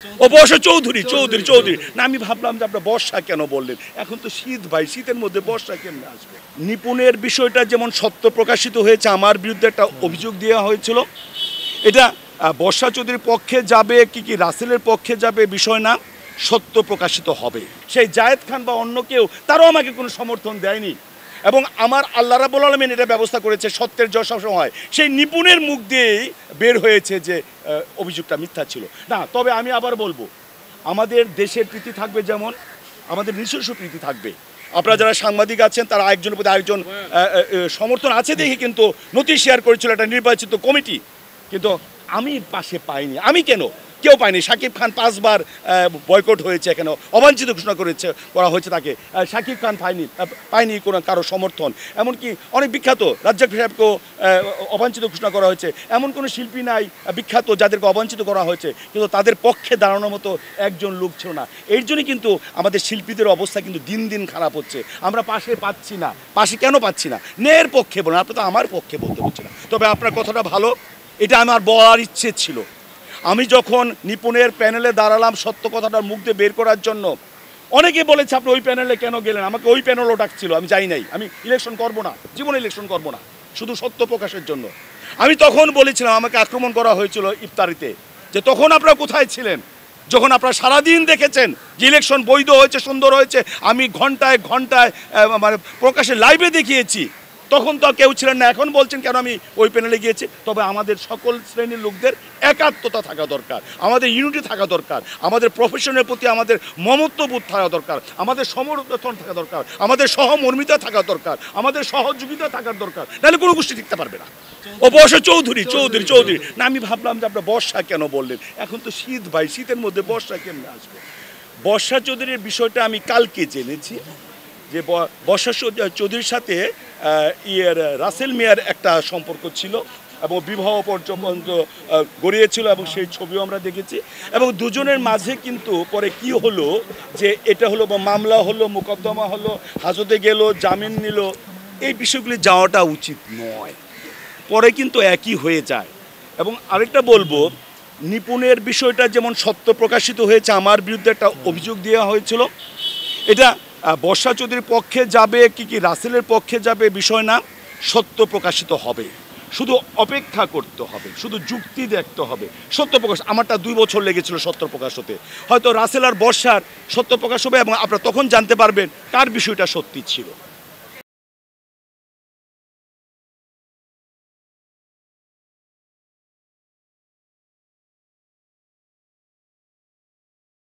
ও বর্ষা চৌধুরী চৌধুরী চৌধুরী না, আমি ভাবলাম যে আপনার বর্ষা কেন বললেন। এখন তো শীত ভাই, শীতের মধ্যে বর্ষা কেমনে আসবে। নিপুণের বিষয়টা যেমন সত্য প্রকাশিত হয়েছে, আমার বিরুদ্ধে একটা অভিযোগ দেওয়া হয়েছিল, এটা বর্ষা চৌধুরীর পক্ষে যাবে কি রাসেলের পক্ষে যাবে বিষয় না, সত্য প্রকাশিত হবে। সেই জায়েদ খান বা অন্য কেউ তারাও আমাকে কোনো সমর্থন দেয়নি, এবং আমার আল্লাহ রাব্বুল আলামিন এটা ব্যবস্থা করেছে, সত্যের জয় সবসময় হয়। সেই নিপুণের মুখ দিয়েই বের হয়েছে যে অভিযোগটা মিথ্যা ছিল না। তবে আমি আবার বলবো, আমাদের দেশের প্রীতি থাকবে, যেমন আমাদের নিজস্ব প্রীতি থাকবে। আপনারা যারা সাংবাদিক আছেন তারা একজনের প্রতি আরেকজন সমর্থন আছে দেখে কিন্তু নথি শেয়ার করেছিল একটা নির্বাচিত কমিটি, কিন্তু আমি পাশে পাইনি। আমি কেন, কেউ পায়নি। শাকিব খান 5 বার বয়কট হয়েছে, এখানে অবাঞ্ছিত ঘোষণা করা হয়েছে তাকে। শাকিব খান পায়নি কোনো কারো সমর্থন। এমনকি অনেক বিখ্যাত রাজ্জাক সাহেবকেও অবাঞ্ছিত ঘোষণা করা হয়েছে। এমন কোনো শিল্পী নাই বিখ্যাত যাদেরকে অবাঞ্ছিত করা হয়েছে, কিন্তু তাদের পক্ষে দাঁড়ানোর মতো একজন লোক ছিল না। এর জন্যই কিন্তু আমাদের শিল্পীদের অবস্থা কিন্তু দিন দিন খারাপ হচ্ছে। আমরা পাশে পাচ্ছি না। পাশে কেন পাচ্ছি না? ন্যায়ের পক্ষে বলেন, আপনি তো আমার পক্ষে বলতে পারছি না। তবে আপনার কথাটা ভালো, এটা আমার বলার ইচ্ছে ছিল। আমি যখন নিপুণের প্যানেলে দাঁড়ালাম সত্য কথাটার মুখ দিয়ে বের করার জন্য, অনেকে বলেছে আপনি ওই প্যানেলে কেন গেলেন। আমাকে ওই প্যানেলও ডাকছিল, আমি যাই নাই। আমি ইলেকশন করব না, জীবনে ইলেকশন করব না, শুধু সত্য প্রকাশের জন্য। আমি তখন বলেছিলাম, আমাকে আক্রমণ করা হয়েছিল ইফতারিতে, যে তখন আপনারা কোথায় ছিলেন যখন আপনারা সারাদিন দেখেছেন যে ইলেকশন বৈধ হয়েছে, সুন্দর হয়েছে। আমি ঘন্টায় ঘন্টায় মানে প্রকাশে লাইভে দেখিয়েছি, তখন তো কেউ ছিলেন না। এখন বলছেন কেন আমি ওই প্যানেলে গিয়েছি। তবে আমাদের সকল শ্রেণীর লোকদের একাত্মতা থাকা দরকার, আমাদের ইউনিটি থাকা দরকার, আমাদের প্রফেশনের প্রতি আমাদের মমত্ববোধ থাকা দরকার, আমাদের সমর্থন থাকা দরকার, আমাদের সহমর্মিতা থাকা দরকার, আমাদের সহযোগিতা থাকার দরকার, নাহলে কোনো গোষ্ঠী টিকতে পারবে না। ও বর্ষা চৌধুরী চৌধুরী চৌধুরী না, আমি ভাবলাম যে আপনার বর্ষা কেন বললেন। এখন তো শীত ভাই, শীতের মধ্যে বর্ষা কেমনে আসবে। বর্ষা চৌধুরীর বিষয়টা আমি কালকে জেনেছি, যে বর্ষা চৌধুরীর সাথে রাসেল মিয়ার একটা সম্পর্ক ছিল এবং বিবাহ পর্যন্ত গড়িয়েছিল, এবং সেই ছবিও আমরা দেখেছি। এবং দুজনের মাঝে কিন্তু পরে কি হলো, যে এটা হলো মামলা হলো, মোকদ্দমা হলো, হাজতে গেল, জামিন নিল, এই বিষয়গুলি যাওয়াটা উচিত নয়। পরে কিন্তু একই হয়ে যায়। এবং আরেকটা বলবো, নিপুণের বিষয়টা যেমন সত্য প্রকাশিত হয়েছে, আমার বিরুদ্ধে একটা অভিযোগ দেওয়া হয়েছিল, এটা বর্ষা চৌধুরীর পক্ষে যাবে কি রাসেলের পক্ষে যাবে বিষয় না, সত্য প্রকাশিত হবে। শুধু অপেক্ষা করতে হবে, শুধু যুক্তি দেখতে হবে। সত্য প্রকাশ, আমারটা 2 বছর লেগেছিল সত্য প্রকাশ হতে। হয়তো রাসেল আর বর্ষার সত্য প্রকাশ হবে, এবং আপনারা তখন জানতে পারবেন কার বিষয়টা সত্যি ছিল।